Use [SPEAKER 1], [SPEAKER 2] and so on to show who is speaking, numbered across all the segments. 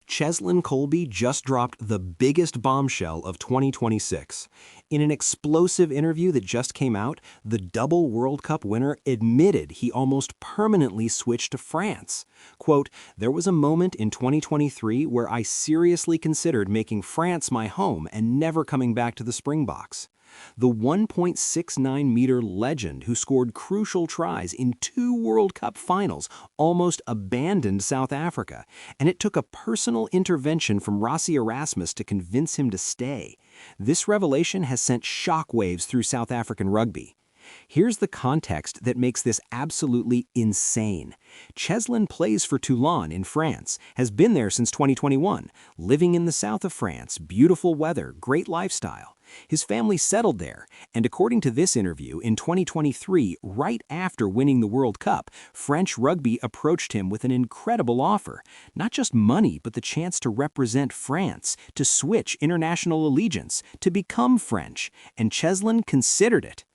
[SPEAKER 1] Cheslin Kolbe just dropped the biggest bombshell of 2026. In an explosive interview that just came out, the double World Cup winner admitted he almost permanently switched to France. Quote, "There was a moment in 2023 where I seriously considered making France my home and never coming back to the Springboks." The 1.69-meter legend who scored crucial tries in 2 World Cup finals almost abandoned South Africa, and it took a personal intervention from Rassie Erasmus to convince him to stay. This revelation has sent shockwaves through South African rugby. Here's the context that makes this absolutely insane. Cheslin plays for Toulon in France, has been there since 2021, living in the south of France, beautiful weather, great lifestyle. His family settled there, and according to this interview, in 2023, right after winning the World Cup, French rugby approached him with an incredible offer. Not just money, but the chance to represent France, to switch international allegiance, to become French, and Cheslin considered it.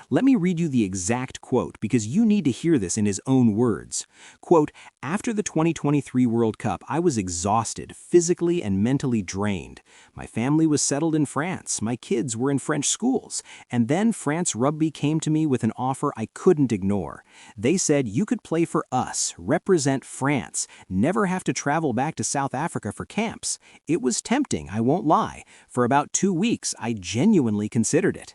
[SPEAKER 1] Let me read you the exact quote because you need to hear this in his own words. Quote, "After the 2023 World Cup, I was exhausted, physically and mentally drained. My family was settled in France, my kids were in French schools, and then France Rugby came to me with an offer I couldn't ignore. They said you could play for us, represent France, never have to travel back to South Africa for camps. It was tempting, I won't lie. For about 2 weeks, I genuinely considered it."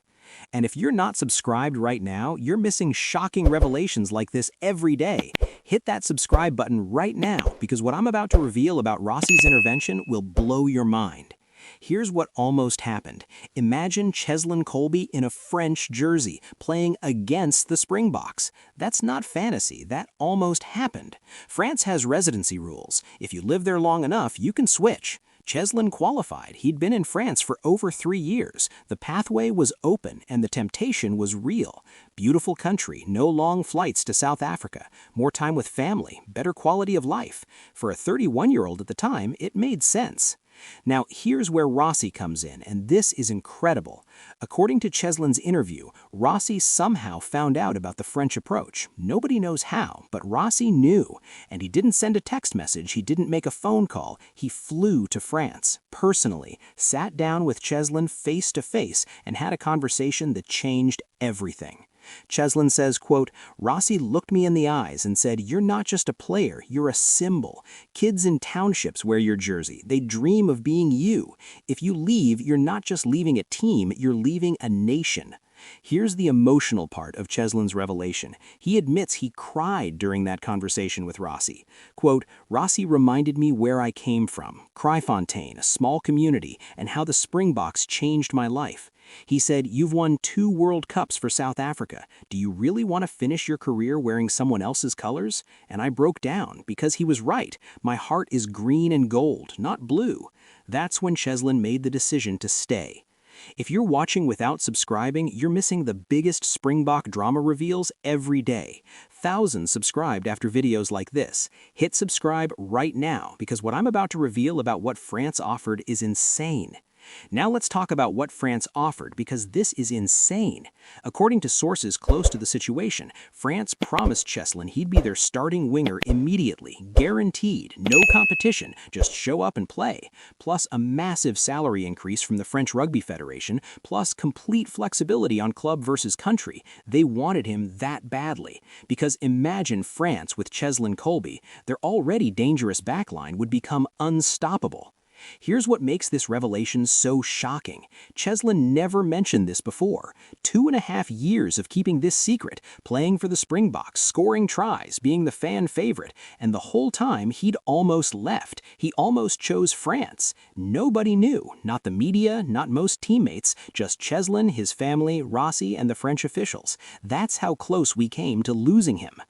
[SPEAKER 1] And if you're not subscribed right now, you're missing shocking revelations like this every day. Hit that subscribe button right now because what I'm about to reveal about Rassie's intervention will blow your mind. Here's what almost happened. Imagine Cheslin Kolbe in a French jersey, playing against the Springboks. That's not fantasy, that almost happened. France has residency rules. If you live there long enough, you can switch. Cheslin qualified. He'd been in France for over 3 years. The pathway was open and the temptation was real. Beautiful country, no long flights to South Africa, more time with family, better quality of life. For a 31-year-old at the time, it made sense. Now, here's where Rassie comes in, and this is incredible. According to Cheslin's interview, Rassie somehow found out about the French approach. Nobody knows how, but Rassie knew. And he didn't send a text message, he didn't make a phone call. He flew to France, personally, sat down with Cheslin face to face, and had a conversation that changed everything. Cheslin says, quote, "Rassie looked me in the eyes and said, 'You're not just a player, you're a symbol. Kids in townships wear your jersey. They dream of being you. If you leave, you're not just leaving a team, you're leaving a nation.'" Here's the emotional part of Cheslin's revelation. He admits he cried during that conversation with Rassie. Quote, "Rassie reminded me where I came from, Kraaifontein, a small community, and how the Springboks changed my life. He said, 'You've won 2 World Cups for South Africa. Do you really want to finish your career wearing someone else's colors?' And I broke down because he was right. My heart is green and gold, not blue." That's when Cheslin made the decision to stay. If you're watching without subscribing, you're missing the biggest Springbok drama reveals every day. Thousands subscribed after videos like this. Hit subscribe right now because what I'm about to reveal about what France offered is insane. Now let's talk about what France offered because this is insane. According to sources close to the situation, France promised Cheslin he'd be their starting winger immediately, guaranteed, no competition, just show up and play, plus a massive salary increase from the French Rugby Federation, plus complete flexibility on club versus country. They wanted him that badly. Because imagine France with Cheslin Kolbe, their already dangerous backline would become unstoppable. Here's what makes this revelation so shocking. Cheslin never mentioned this before. 2.5 years of keeping this secret, playing for the Springboks, scoring tries, being the fan favorite, and the whole time he'd almost left. He almost chose France. Nobody knew, not the media, not most teammates, just Cheslin, his family, Rassie, and the French officials. That's how close we came to losing him.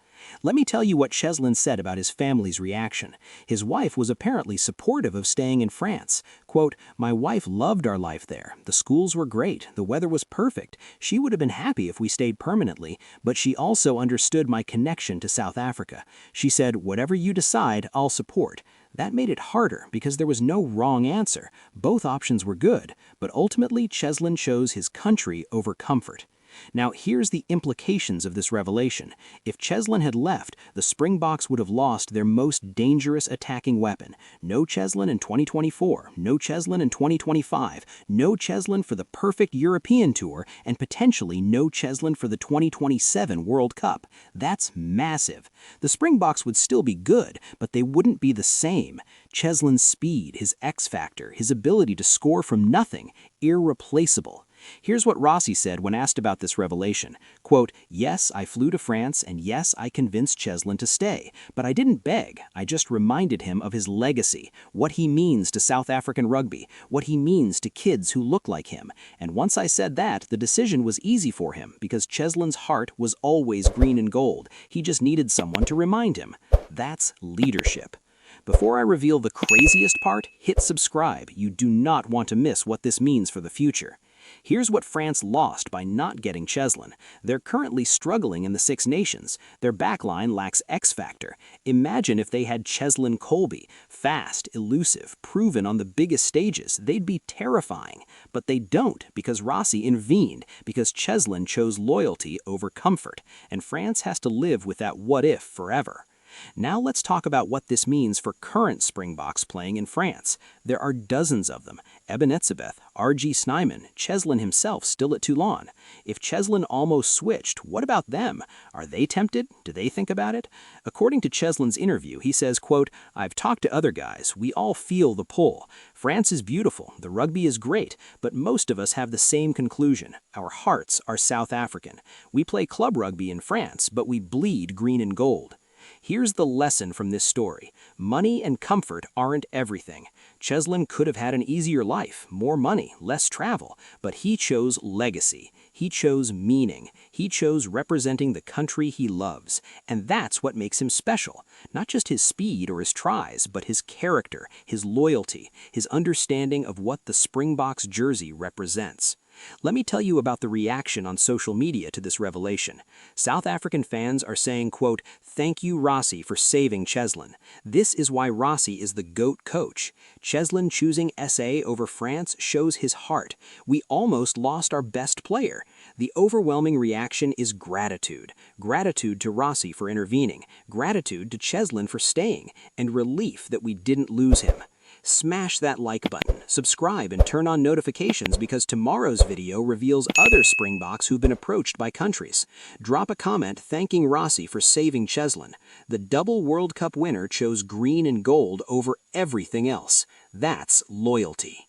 [SPEAKER 1] Let me tell you what Cheslin said about his family's reaction. His wife was apparently supportive of staying in France. Quote, "My wife loved our life there. The schools were great. The weather was perfect. She would have been happy if we stayed permanently, but she also understood my connection to South Africa. She said, 'Whatever you decide, I'll support.' That made it harder because there was no wrong answer. Both options were good, but ultimately Cheslin chose his country over comfort." Now, here's the implications of this revelation. If Cheslin had left, the Springboks would have lost their most dangerous attacking weapon. No Cheslin in 2024, no Cheslin in 2025, no Cheslin for the perfect European tour, and potentially no Cheslin for the 2027 World Cup. That's massive. The Springboks would still be good, but they wouldn't be the same. Cheslin's speed, his X factor, his ability to score from nothing, irreplaceable. Here's what Rassie said when asked about this revelation. Quote, "Yes, I flew to France, and yes, I convinced Cheslin to stay. But I didn't beg. I just reminded him of his legacy, what he means to South African rugby, what he means to kids who look like him. And once I said that, the decision was easy for him, because Cheslin's heart was always green and gold. He just needed someone to remind him." That's leadership. Before I reveal the craziest part, hit subscribe. You do not want to miss what this means for the future. Here's what France lost by not getting Cheslin. They're currently struggling in the Six Nations. Their backline lacks X factor. Imagine if they had Cheslin Kolbe, fast, elusive, proven on the biggest stages. They'd be terrifying. But they don't, because Rassie intervened, because Cheslin chose loyalty over comfort. And France has to live with that what-if forever. Now let's talk about what this means for current Springboks playing in France. There are dozens of them. Eben Etzebeth, R.G. Snyman, Cheslin himself still at Toulon. If Cheslin almost switched, what about them? Are they tempted? Do they think about it? According to Cheslin's interview, he says, quote, "I've talked to other guys. We all feel the pull. France is beautiful. The rugby is great. But most of us have the same conclusion. Our hearts are South African. We play club rugby in France, but we bleed green and gold." Here's the lesson from this story. Money and comfort aren't everything. Cheslin could have had an easier life, more money, less travel, but he chose legacy. He chose meaning. He chose representing the country he loves. And that's what makes him special. Not just his speed or his tries, but his character, his loyalty, his understanding of what the Springboks jersey represents. Let me tell you about the reaction on social media to this revelation. South African fans are saying, quote, "Thank you, Rassie, for saving Cheslin. This is why Rassie is the GOAT coach. Cheslin choosing SA over France shows his heart. We almost lost our best player." The overwhelming reaction is gratitude. Gratitude to Rassie for intervening, gratitude to Cheslin for staying, and relief that we didn't lose him. Smash that like button, subscribe, and turn on notifications because tomorrow's video reveals other Springboks who've been approached by countries. Drop a comment thanking Rassie for saving Cheslin. The double World Cup winner chose green and gold over everything else. That's loyalty.